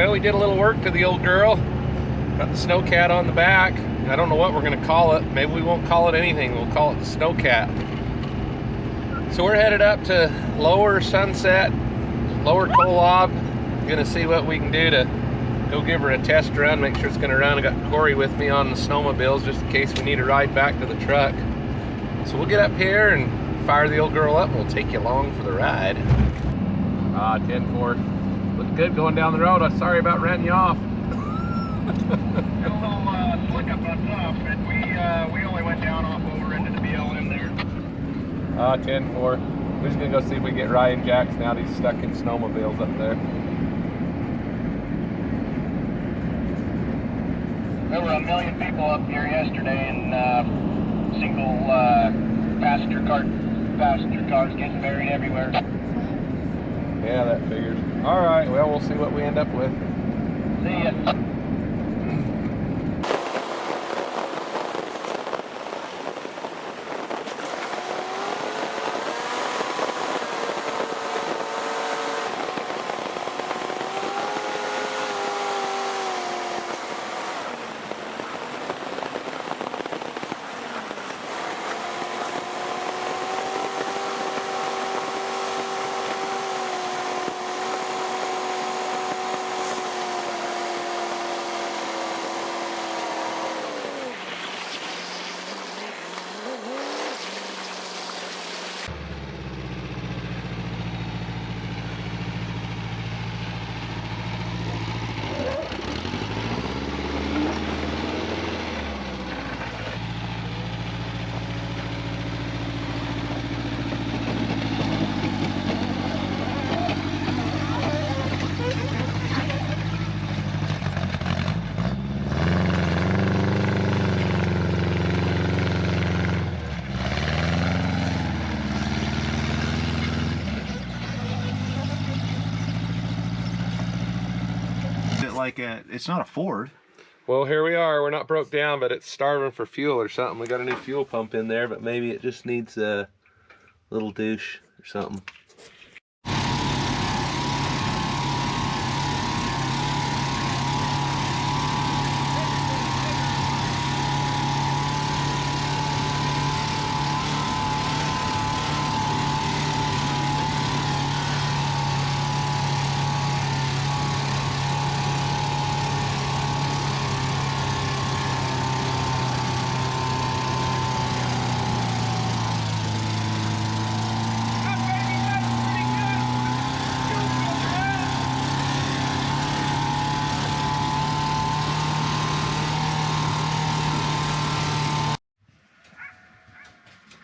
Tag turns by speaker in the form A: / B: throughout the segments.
A: Well, we did a little work to the old girl. Got the snowcat on the back. I don't know what we're going to call it. Maybe we won't call it anything. We'll call it the snowcat. So we're headed up to Lower Sunset, Lower Kolob. Going to see what we can do to go give her a test run, make sure it's going to run. I got Corey with me on the snowmobiles just in case we need a ride back to the truck. So we'll get up here and fire the old girl up and we'll take you along for the ride. 10-4. Looking good going down the road. I'm sorry about running you off.
B: Got a little slick up on top, but we only went down off over into the BLM there.
A: 10-4. We're just gonna go see if we get Ryan Jacks now that he's stuck in snowmobiles up there.
B: There were 1 million people up here yesterday in single passenger cars getting buried everywhere.
A: Yeah, that figures. All right, well, we'll see what we end up with.
B: See ya.
C: It's not a Ford.
A: Well, here we are. We're not broke down, but it's starving for fuel or something. We got a new fuel pump in there, but maybe it just needs a little douche or something.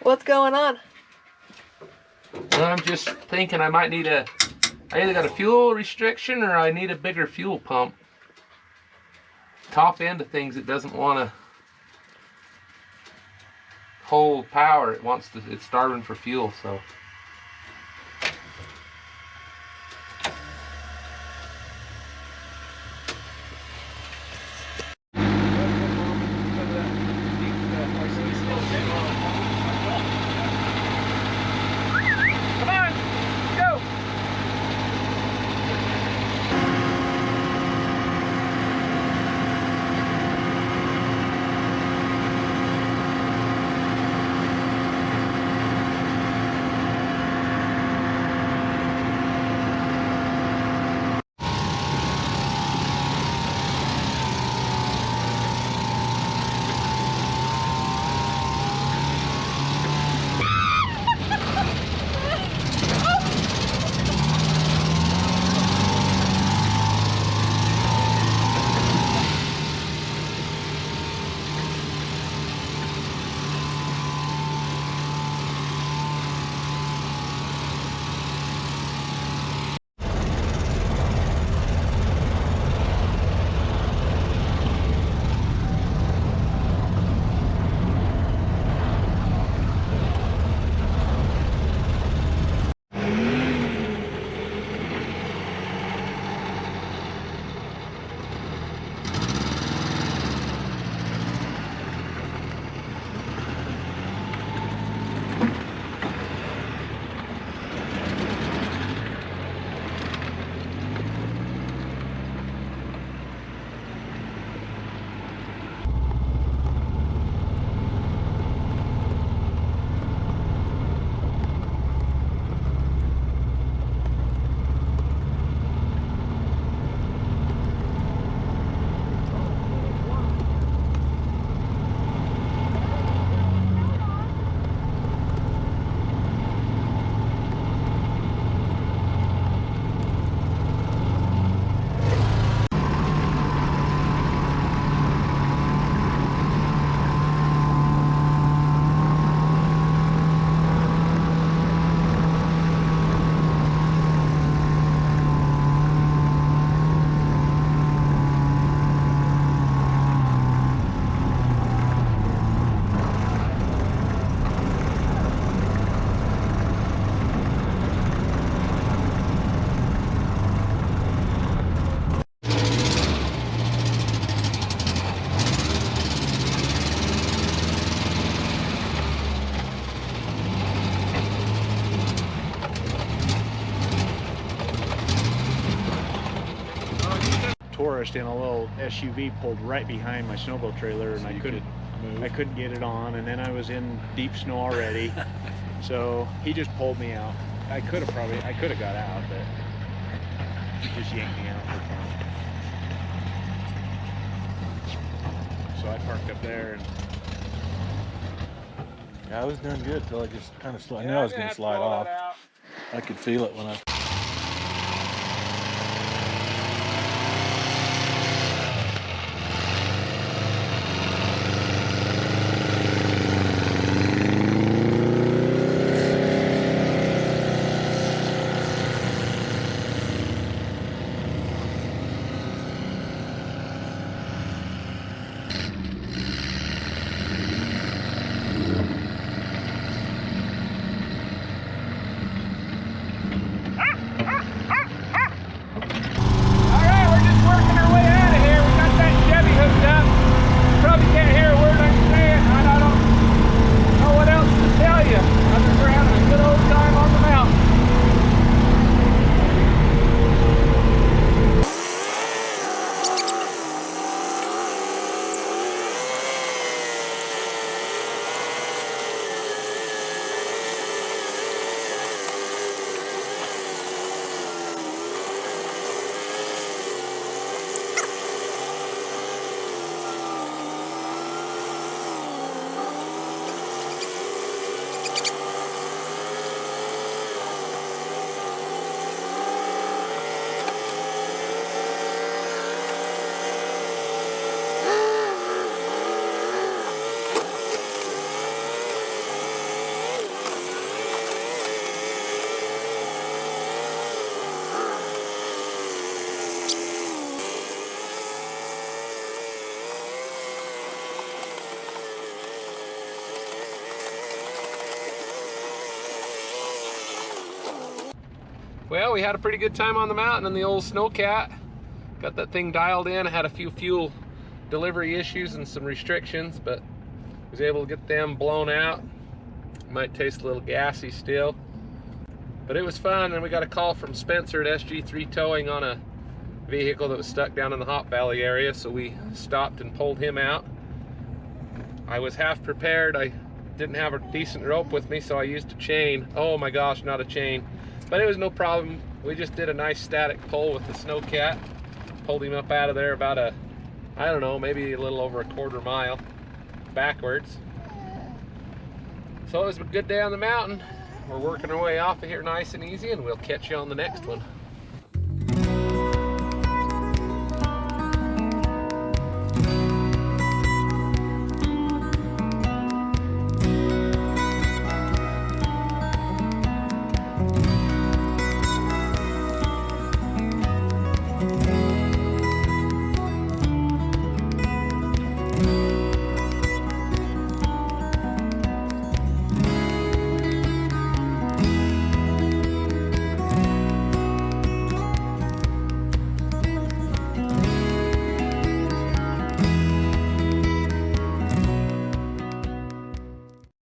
D: What's going on?
A: I'm just thinking I might need I either got a fuel restriction or I need a bigger fuel pump. Top end of things, it doesn't want to hold power. It's starving for fuel, so.
D: forest in a little SUV pulled right behind my snowmobile trailer, and
E: So
D: I
E: you
D: couldn't
E: could move.
D: I couldn't get it on, and then I was in deep snow already. So he just pulled me out. I could have got out, but he just yanked me out for fun. So I parked up there, and
E: Yeah, I was doing good till I just kind of I knew I was going to slide off. I could feel it when I.
A: Alright, we're just working our way out of here. We got that Chevy hooked up. Probably can't hear a word I'm saying. I don't know what else to tell you. Other than we're having a good old time on the mountain. Well, we had a pretty good time on the mountain in the old Snowcat. Got that thing dialed in. I had a few fuel delivery issues and some restrictions, but was able to get them blown out. Might taste a little gassy still, but it was fun. And we got a call from Spencer at SG3 Towing on a vehicle that was stuck down in the Hop Valley area, so we stopped and pulled him out. I was half prepared. I didn't have a decent rope with me, so I used a chain. Oh my gosh, not a chain. But it was no problem. We just did a nice static pull with the Snowcat. Pulled him up out of there about I don't know, maybe a little over a quarter mile backwards. So it was a good day on the mountain. We're working our way off of here nice and easy, and we'll catch you on the next one.